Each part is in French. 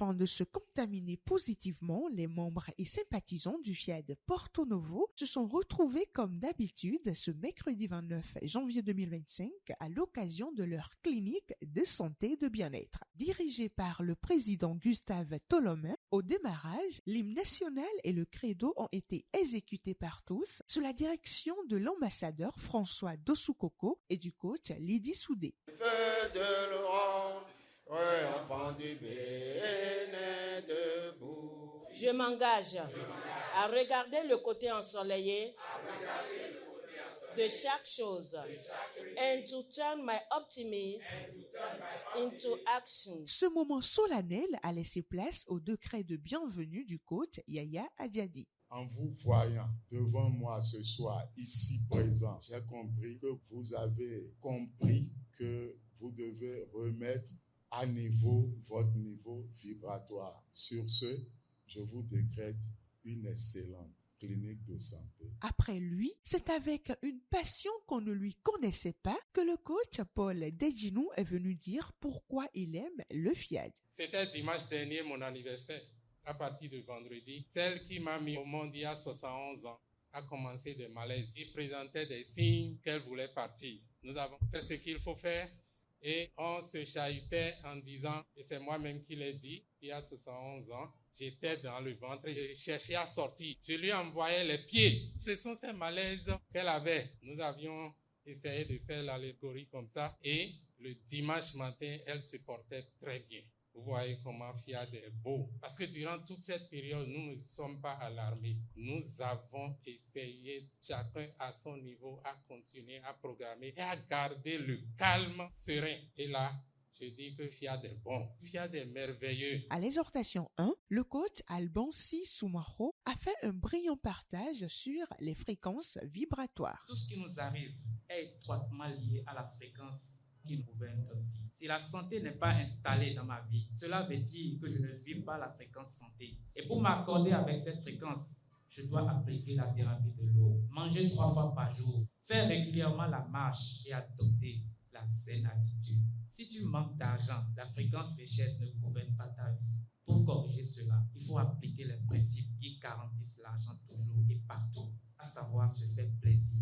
Afin de se contaminer positivement, les membres et sympathisants du FIAD Porto Novo se sont retrouvés comme d'habitude ce mercredi 29 janvier 2025 à l'occasion de leur clinique de santé et de bien-être. Dirigée par le président Gustave Tolomin, au démarrage, l'hymne national et le credo ont été exécutés par tous sous la direction de l'ambassadeur François Dossoukoko et du coach Lydie Soudé. Feu de Laurent, ouais, enfant du Bénin debout. Je m'engage à regarder le côté ensoleillé de chaque chose and to turn my optimism into action. Ce moment solennel a laissé place au décret de bienvenue du coach Yaya Adiadi. En vous voyant devant moi ce soir, ici présent, j'ai compris que vous avez compris que vous devez remettre à niveau votre niveau vibratoire. Sur ce, je vous décrète une excellente clinique de santé. Après lui, c'est avec une passion qu'on ne lui connaissait pas que le coach Paul Dejinou est venu dire pourquoi il aime le FIAD. C'était dimanche dernier mon anniversaire. À partir de vendredi, celle qui m'a mis au monde il y a 71 ans a commencé des malaises. Il présentait des signes qu'elle voulait partir. Nous avons fait ce qu'il faut faire et on se chahutait en disant, et c'est moi-même qui l'ai dit, il y a 71 ans, j'étais dans le ventre et je cherchais à sortir. Je lui envoyais les pieds. Ce sont ces malaises qu'elle avait. Nous avions essayé de faire l'allégorie comme ça et le dimanche matin, elle se portait très bien. Vous voyez comment FIAD est beau. Parce que durant toute cette période, nous ne sommes pas alarmés. Nous avons essayé, chacun à son niveau, à continuer à programmer et à garder le calme serein. Et là, je dis que FIAD est bon. FIAD est merveilleux. À l'exhortation 1, le coach Alban Si Soumaro a fait un brillant partage sur les fréquences vibratoires. Tout ce qui nous arrive est étroitement lié à la fréquence qui gouverne notre vie. Si la santé n'est pas installée dans ma vie, cela veut dire que je ne vis pas la fréquence santé. Et pour m'accorder avec cette fréquence, je dois appliquer la thérapie de l'eau, manger 3 fois par jour, faire régulièrement la marche et adopter la zen attitude. Si tu manques d'argent, la fréquence richesse ne gouverne pas ta vie. Pour corriger cela, il faut appliquer les principes qui garantissent l'argent toujours et partout, à savoir se faire plaisir,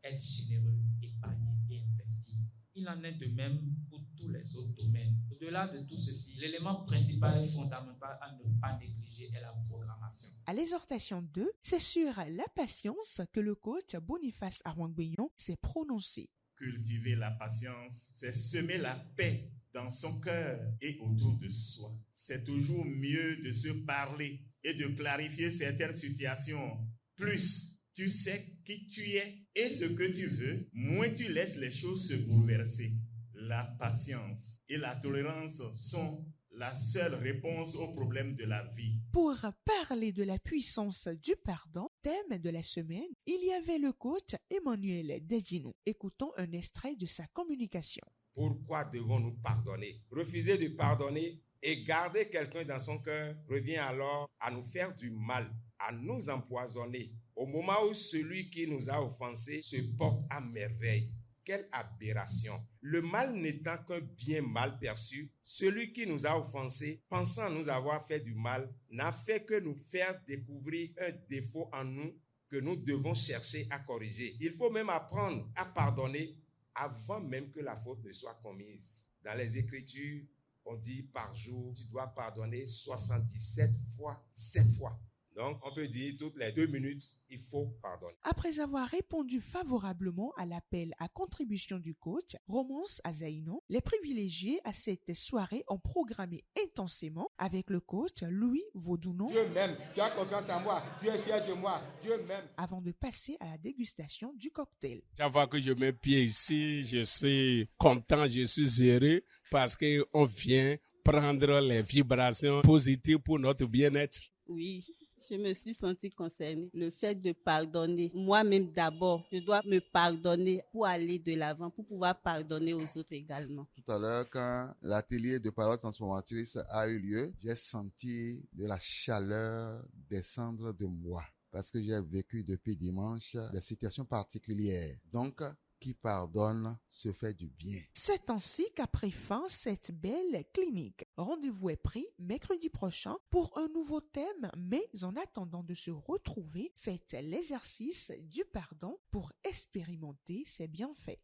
être généreux, épargner et investir. Il en est de même pour tous les autres domaines. Au-delà de tout ceci, l'élément principal et fondamental à ne pas négliger est la programmation. À l'exhortation 2, c'est sur la patience que le coach Boniface Arwangbeyon s'est prononcé. Cultiver la patience, c'est semer la paix dans son cœur et autour de soi. C'est toujours mieux de se parler et de clarifier certaines situations. Plus tu sais qui tu es et ce que tu veux, moins tu laisses les choses se bouleverser. La patience et la tolérance sont la seule réponse aux problèmes de la vie. Pour parler de la puissance du pardon, thème de la semaine, il y avait le coach Emmanuel Dejinou. Écoutons un extrait de sa communication. Pourquoi devons-nous pardonner? Refuser de pardonner et garder quelqu'un dans son cœur revient alors à nous faire du mal, à nous empoisonner. Au moment où celui qui nous a offensés se porte à merveille. Quelle aberration! Le mal n'étant qu'un bien mal perçu, celui qui nous a offensés, pensant nous avoir fait du mal, n'a fait que nous faire découvrir un défaut en nous que nous devons chercher à corriger. Il faut même apprendre à pardonner avant même que la faute ne soit commise. Dans les Écritures, on dit par jour, tu dois pardonner 77 fois, 7 fois. Donc, on peut dire toutes les 2 minutes, il faut pardonner. Après avoir répondu favorablement à l'appel à contribution du coach Romance Azaïno, les privilégiés à cette soirée ont programmé intensément avec le coach Louis Vaudounon. Dieu m'aime, tu as confiance en moi, Dieu est fier de moi, Dieu m'aime. Avant de passer à la dégustation du cocktail. Chaque fois que je mets pied ici, je suis content, je suis heureux parce qu'on vient prendre les vibrations positives pour notre bien-être. Oui. Je me suis sentie concernée. Le fait de pardonner, moi-même d'abord, je dois me pardonner pour aller de l'avant, pour pouvoir pardonner aux autres également. Tout à l'heure, quand l'atelier de parole transformatrice a eu lieu, j'ai senti de la chaleur descendre de moi parce que j'ai vécu depuis dimanche des situations particulières. Donc, qui pardonne se fait du bien. C'est ainsi qu'a pris fin cette belle clinique. Rendez-vous est pris mercredi prochain pour un nouveau thème, mais en attendant de se retrouver, faites l'exercice du pardon pour expérimenter ses bienfaits.